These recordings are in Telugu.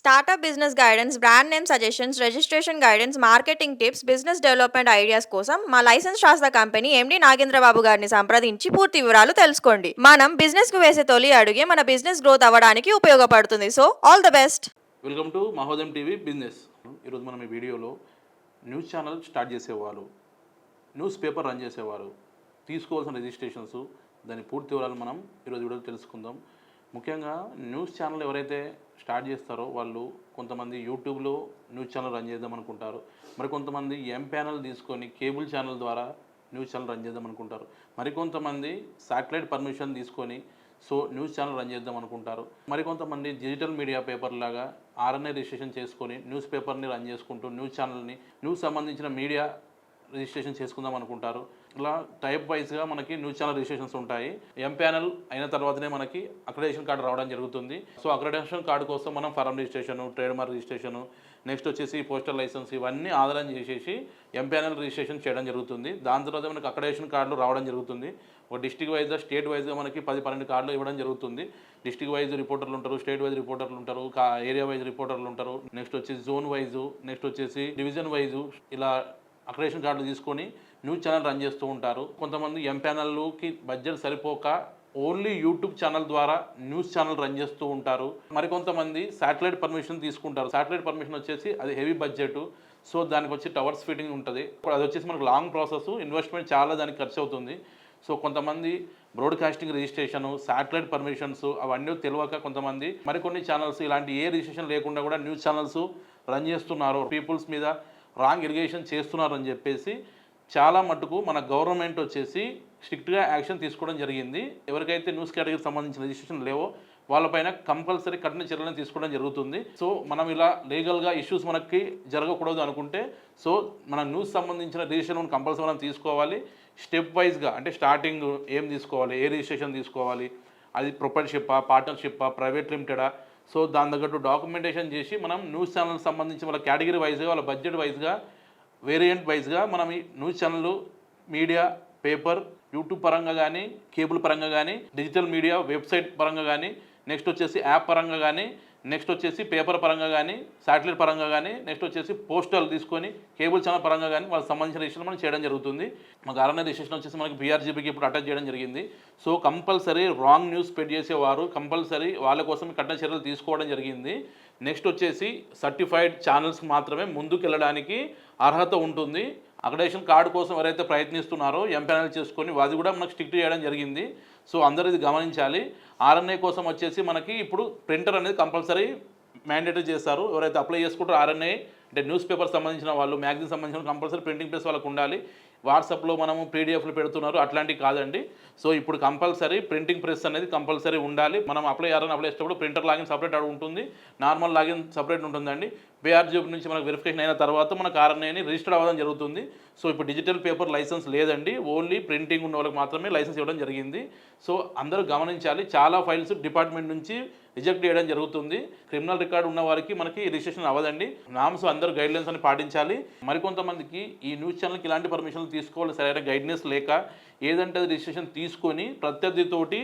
Startup business guidance, brand name suggestions, registration guidance, marketing tips, business development ideas కోసం మా లైసెన్స్ శాస్త్ర కంపెనీ ఎండి నాగేంద్రబాబు గారిని సంప్రదించి పూర్తి వివరాలు తెలుసుకోండి. మనం బిజినెస్ కు వేసే తొలి అడుగే మన బిజినెస్ గ్రోత్ అవ్వడానికి ఉపయోగపడుతుంది. So all the best. Welcome to Mahodayam TV business. ఈరోజు మనం ఈ వీడియోలో న్యూస్ ఛానల్ స్టార్ట్ చేసేవారు, న్యూస్ పేపర్ రన్ చేసేవారు, తీసుకోవాల్సిన రిజిస్ట్రేషన్స్, దాని పూర్తి వివరాలు మనం ఈరోజు వీడియోలో తెలుసుకుందాం. ముఖ్యంగా న్యూస్ ఛానల్ ఎవరైతే స్టార్ట్ చేస్తారో వాళ్ళు కొంతమంది యూట్యూబ్లో న్యూస్ ఛానల్ రన్ చేద్దాం అనుకుంటారు. మరి కొంతమంది ఎంపానల్ తీసుకొని కేబుల్ ఛానల్ ద్వారా న్యూస్ ఛానల్ రన్ చేద్దాం అనుకుంటారు. మరికొంతమంది శాటిలైట్ పర్మిషన్ తీసుకొని న్యూస్ ఛానల్ రన్ చేద్దాం అనుకుంటారు. మరికొంతమంది డిజిటల్ మీడియా పేపర్ లాగా ఆర్ఎన్ఐ రిజిస్ట్రేషన్ చేసుకొని న్యూస్ పేపర్ని రన్ చేసుకుంటూ న్యూస్ ఛానల్ని న్యూస్ సంబంధించిన మీడియా రిజిస్ట్రేషన్ చేసుకుందాం అనుకుంటారు. ఇలా టైప్ వైజ్గా మనకి న్యూస్ ఛానల్ రిజిస్ట్రేషన్స్ ఉంటాయి. ఎంపానల్ అయిన తర్వాతనే మనకి అక్రెడిటేషన్ కార్డు రావడం జరుగుతుంది. అక్రెడిటేషన్ కార్డు కోసం మనం form registration, trade mark registration, next వచ్చేసి పోస్టల్ లైసెన్స్, ఇవన్నీ ఆధారం చేసేసి ఎంపానల్ రిజిస్ట్రేషన్ చేయడం జరుగుతుంది. దాని తర్వాత మనకి అక్రెడిటేషన్ కార్డులు రావడం జరుగుతుంది. ఒక డిస్ట్రిక్ట్ వైజ్గా, స్టేట్ వైజ్గా మనకి 10-12 కార్డులు ఇవ్వడం జరుగుతుంది. డిస్ట్రిక్ట్ వైజ్ రిపోర్టర్లు ఉంటారు, స్టేట్ వైజ్ రిపోర్టర్లు ఉంటారు, ఏరియా వైజ్ రిపోర్టర్లు ఉంటారు, నెక్స్ట్ వచ్చేసి జోన్ వైజు, నెక్స్ట్ వచ్చేసి డివిజన్ వైజు, ఇలా అక్రెడిటేషన్ కార్డులు తీసుకొని న్యూస్ ఛానల్ రన్ చేస్తూ ఉంటారు. కొంతమంది ఎంపానల్కి బడ్జెట్ సరిపోక ఓన్లీ యూట్యూబ్ ఛానల్ ద్వారా న్యూస్ ఛానల్ రన్ చేస్తూ ఉంటారు. మరికొంతమంది శాటిలైట్ పర్మిషన్ తీసుకుంటారు. శాటిలైట్ పర్మిషన్ వచ్చేసి అది హెవీ బడ్జెట్, దానికి వచ్చి టవర్స్ ఫిట్టింగ్ ఉంటుంది. అది వచ్చేసి మనకు లాంగ్ ప్రాసెస్, ఇన్వెస్ట్మెంట్ చాలా దానికి ఖర్చు అవుతుంది. కొంతమంది బ్రాడ్కాస్టింగ్ రిజిస్ట్రేషను, శాటిలైట్ పర్మిషన్స్ అవన్నీ తెలియక కొంతమంది మరికొన్ని ఛానల్స్ ఇలాంటి ఏ రిజిస్ట్రేషన్ లేకుండా కూడా న్యూస్ ఛానల్స్ రన్ చేస్తున్నారు. పీపుల్స్ మీద రాంగ్ ఇరిగేషన్ చేస్తున్నారని చెప్పేసి చాలా మటుకు మన గవర్నమెంట్ వచ్చేసి స్ట్రిక్ట్గా యాక్షన్ తీసుకోవడం జరిగింది. ఎవరికైతే న్యూస్ కేటగిరీకి సంబంధించిన రిజిస్ట్రేషన్ లేవో వాళ్ళపైన కంపల్సరీ కఠిన చర్యలను తీసుకోవడం జరుగుతుంది. మనం ఇలా లీగల్గా ఇష్యూస్ మనకి జరగకూడదు అనుకుంటే మన న్యూస్ సంబంధించిన రిజిస్ట్రేషన్ కంపల్సరీ మనం తీసుకోవాలి. స్టెప్ వైజ్గా అంటే స్టార్టింగ్ ఏం తీసుకోవాలి, ఏ రిజిస్ట్రేషన్ తీసుకోవాలి, అది ప్రొపరేటర్షిప్పా, పార్ట్నర్షిప్పా, ప్రైవేట్ లిమిటెడా, దాని తగ్గట్టు డాక్యుమెంటేషన్ చేసి మనం న్యూస్ ఛానల్ సంబంధించి వాళ్ళ కేటగిరీ వైజ్గా, వాళ్ళ బడ్జెట్ వైజ్గా, వేరియంట్ వైజ్గా మనం ఈ news channel, media, paper, YouTube పరంగా కానీ, కేబుల్ పరంగా కానీ, డిజిటల్ మీడియా వెబ్సైట్ పరంగా కానీ, నెక్స్ట్ వచ్చేసి యాప్ పరంగా కానీ, నెక్స్ట్ వచ్చేసి పేపర్ పరంగా కానీ, శాటిలైట్ పరంగా కానీ, నెక్స్ట్ వచ్చేసి పోస్టల్ తీసుకొని కేబుల్ ఛానల్ పరంగా కానీ వాళ్ళకి సంబంధించిన రిజిస్ట్రేషన్ మనం చేయడం జరుగుతుంది. మాకు ఆర్ఎన్ఐ రిజిస్ట్రేషన్ వచ్చేసి మనకి బీఆర్జీబీకి ఇప్పుడు అటాచ్ చేయడం జరిగింది. కంపల్సరీ రాంగ్ న్యూస్ స్ప్రెడ్ చేసేవారు కంపల్సరీ వాళ్ళ కోసం కఠిన చర్యలు తీసుకోవడం జరిగింది. నెక్స్ట్ వచ్చేసి సర్టిఫైడ్ ఛానల్స్ మాత్రమే ముందుకు వెళ్ళడానికి అర్హత ఉంటుంది. అక్రెడిటేషన్ కార్డు కోసం ఎవరైతే ప్రయత్నిస్తున్నారో ఎంపానల్ చేసుకొని అది కూడా మనకు స్ట్రిక్ట్ చేయడం జరిగింది. అందరూ ఇది గమనించాలి. ఆర్ఎన్ఐ కోసం వచ్చేసి మనకి ఇప్పుడు ప్రింటర్ అనేది కంపల్సరీ మ్యాండేటరీ చేస్తారు. ఎవరైతే అప్లై చేసుకుంటారో ఆర్ఎన్ఐ అంటే న్యూస్ పేపర్ సంబంధించిన వాళ్ళు, మ్యాగజైన్ సంబంధించిన కంపల్సరీ ప్రింటింగ్ ప్రెస్ వాళ్ళకు ఉండాలి. వాట్సాప్లో మనము పీడిఎఫ్లు పెడుతున్నారు, అట్లాంటివి కాదండి. ఇప్పుడు కంపల్సరీ ప్రింటింగ్ ప్రెస్ అనేది కంపల్సరీ ఉండాలి. మనం అప్లై చేసేటప్పుడు ప్రింటర్ లాగిన్ సపరేట్ ఉంటుంది, నార్మల్ లాగిన్ సపరేట్ ఉంటుందండి. బీఆర్జీబీ నుంచి మనకు వెరిఫికేషన్ అయిన తర్వాత మనకు ఆర్ఎన్ఐని రిజిస్టర్ అవ్వడం జరుగుతుంది. ఇప్పుడు డిజిటల్ పేపర్ లైసెన్స్ లేదండి, ఓన్లీ ప్రింటింగ్ ఉన్న వాళ్ళకి మాత్రమే లైసెన్స్ ఇవ్వడం జరిగింది. అందరూ గమనించాలి. చాలా ఫైల్స్ డిపార్ట్మెంట్ నుంచి రిజెక్ట్ చేయడం జరుగుతుంది. క్రిమినల్ రికార్డు ఉన్న వారికి మనకి రిజిస్ట్రేషన్ అవ్వదండి. నామ్స్ అందరూ గైడ్లైన్స్ అని పాటించాలి. మరికొంతమందికి ఈ న్యూస్ ఛానల్కి ఇలాంటి పర్మిషన్లు తీసుకోవాలి సరైన గైడ్నెస్ లేక ఏదంటే అది రిజిస్ట్రేషన్ తీసుకొని ప్రత్యర్థితోటి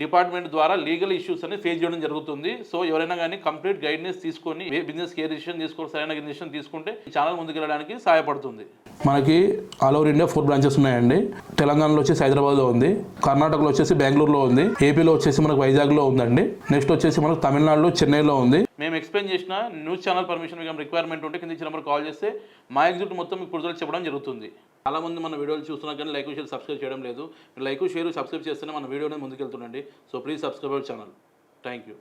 డిపార్ట్మెంట్ ద్వారా లీగల్ ఇష్యూస్ అని ఫేస్ చేయడం జరుగుతుంది. ఎవరైనా కానీ కంప్లీట్ గైడ్నెస్ తీసుకొని బిజినెస్కి ఏ రిజిస్ట్రేషన్ తీసుకోవాలి, సరైన రిజిస్ట్రేషన్ తీసుకుంటే ఈ ఛానల్ ముందుకు వెళ్ళడానికి సహాయపడుతుంది. మనకి ఆల్ ఓవర్ ఇండియా 4 బ్రాంచెస్ ఉన్నాయండి. తెలంగాణలో వచ్చేసి హైదరాబాద్లో ఉంది, కర్ణాటకలో వచ్చేసి బెంగళూరులో ఉంది, ఏపీలో వచ్చేసి మనకు వైజాగ్లో ఉందండి, నెక్స్ట్ వచ్చేసి మనకు తమిళనాడులో చెన్నైలో ఉంది. మేము ఎక్స్ప్లెయిన్ చేసిన న్యూస్ ఛానల్ పర్మిషన్ మీకు రిక్వైర్మెంట్ ఉంటే కింద ఇచ్చిన నెంబర్ కాల్ చేస్తే మా ఎగ్జిక్యూటివ్ మొత్తం మీకు పూర్తిగా చెప్పడం జరుగుతుంది. చాలామంది మన వీడియోలు చూస్తున్నా కానీ లైక్, షేర్, సబ్స్క్రైబ్ చేయడం లేదు. మీరు లైక్, షేర్, సబ్స్క్రైబ్ చేస్తేనే మన వీడియోని ముందుకెళ్తుండండి. Please subscribe our channel. Thank you.